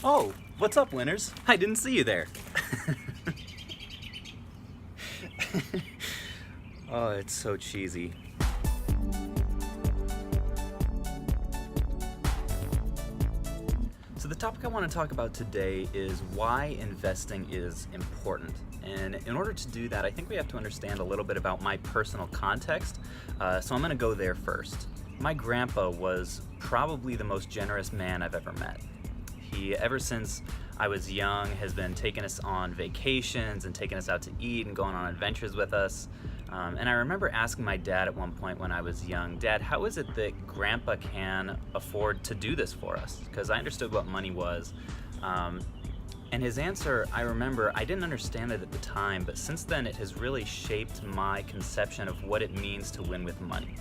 Oh, what's up, winners? I didn't see you there. Oh, it's so cheesy. So the topic I want to talk about today is why investing is important. And in order to do that, I think we have to understand a little bit about my personal context. So I'm going to go there first. My grandpa was probably the most generous man I've ever met. He, ever since I was young, has been taking us on vacations and taking us out to eat and going on adventures with us. And I remember asking my dad at one point when I was young, "Dad, how is it that Grandpa can afford to do this for us?" Because I understood what money was. And his answer, I remember, I didn't understand it at the time, but since then it has really shaped my conception of what it means to win with money.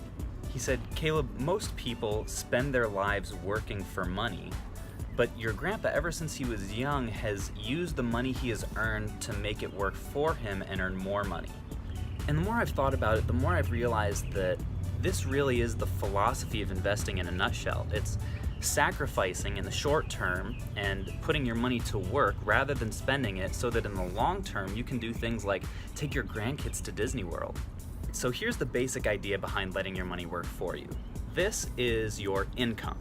He said, "Caleb, most people spend their lives working for money, but your grandpa, ever since he was young, has used the money he has earned to make it work for him and earn more money." And the more I've thought about it, the more I've realized that this really is the philosophy of investing in a nutshell. It's sacrificing in the short term and putting your money to work rather than spending it so that in the long term you can do things like take your grandkids to Disney World. So here's the basic idea behind letting your money work for you. This is your income.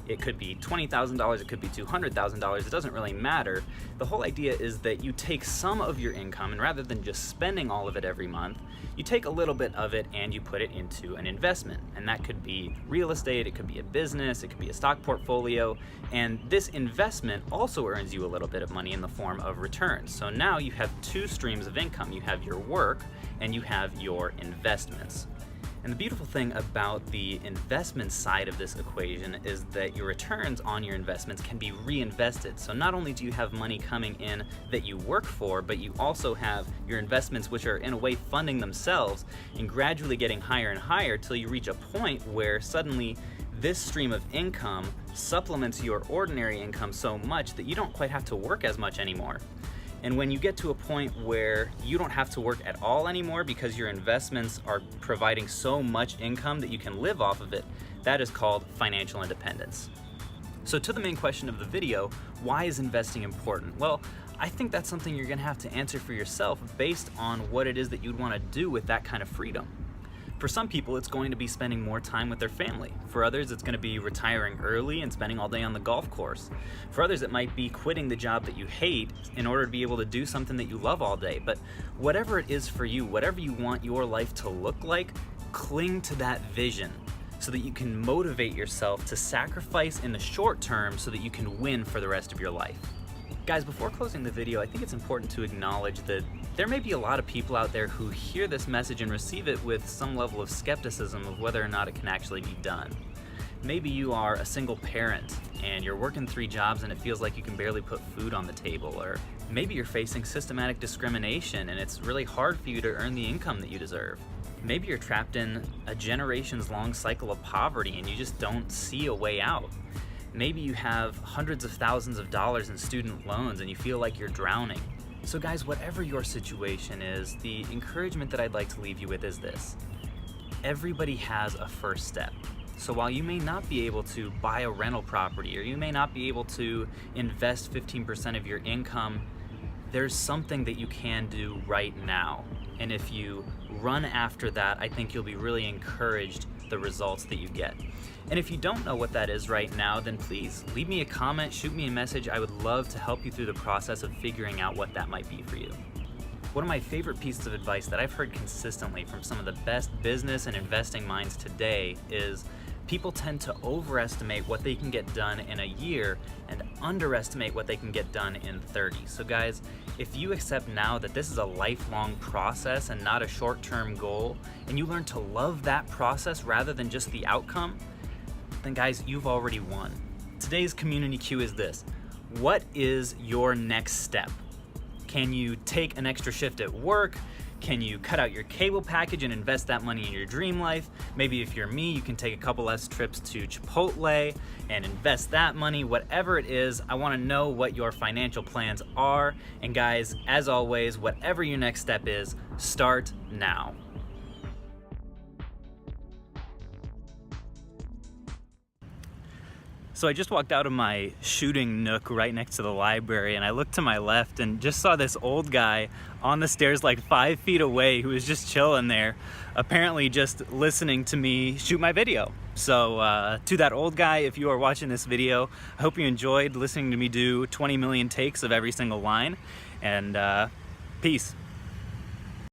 It could be $20,000, it could be $200,000, it doesn't really matter. The whole idea is that you take some of your income, and rather than just spending all of it every month, you take a little bit of it and you put it into an investment. And that could be real estate, it could be a business, it could be a stock portfolio, and this investment also earns you a little bit of money in the form of returns. So now you have two streams of income. You have your work and you have your investments. And the beautiful thing about the investment side of this equation is that your returns on your investments can be reinvested. So not only do you have money coming in that you work for, but you also have your investments which are in a way funding themselves and gradually getting higher and higher till you reach a point where suddenly this stream of income supplements your ordinary income so much that you don't quite have to work as much anymore. And when you get to a point where you don't have to work at all anymore because your investments are providing so much income that you can live off of it, that is called financial independence. So to the main question of the video, why is investing important? Well, I think that's something you're gonna have to answer for yourself based on what it is that you'd wanna do with that kind of freedom. For some people, it's going to be spending more time with their family. For others, it's going to be retiring early and spending all day on the golf course. For others, it might be quitting the job that you hate in order to be able to do something that you love all day. But whatever it is for you, whatever you want your life to look like, cling to that vision so that you can motivate yourself to sacrifice in the short term so that you can win for the rest of your life. Guys, before closing the video, I think it's important to acknowledge that there may be a lot of people out there who hear this message and receive it with some level of skepticism of whether or not it can actually be done. Maybe you are a single parent and you're working 3 jobs and it feels like you can barely put food on the table, or maybe you're facing systematic discrimination and it's really hard for you to earn the income that you deserve. Maybe you're trapped in a generations long cycle of poverty and you just don't see a way out. Maybe you have hundreds of thousands of dollars in student loans and you feel like you're drowning. So guys, whatever your situation is, the encouragement that I'd like to leave you with is this. Everybody has a first step. So while you may not be able to buy a rental property or you may not be able to invest 15% of your income, there's something that you can do right now. And if you run after that, I think you'll be really encouraged the results that you get. And if you don't know what that is right now, then please leave me a comment, shoot me a message. I would love to help you through the process of figuring out what that might be for you. One of my favorite pieces of advice that I've heard consistently from some of the best business and investing minds today is people tend to overestimate what they can get done in a year and underestimate what they can get done in 30. So guys, if you accept now that this is a lifelong process and not a short-term goal, and you learn to love that process rather than just the outcome, then guys, you've already won. Today's community cue is this. What is your next step? Can you take an extra shift at work? Can you cut out your cable package and invest that money in your dream life? Maybe if you're me, you can take a couple less trips to Chipotle and invest that money. Whatever it is, I want to know what your financial plans are. And guys, as always, whatever your next step is, start now. So I just walked out of my shooting nook right next to the library, and I looked to my left and just saw this old guy on the stairs like 5 feet away who was just chilling there, apparently just listening to me shoot my video. So to that old guy, if you are watching this video, I hope you enjoyed listening to me do 20 million takes of every single line, and peace.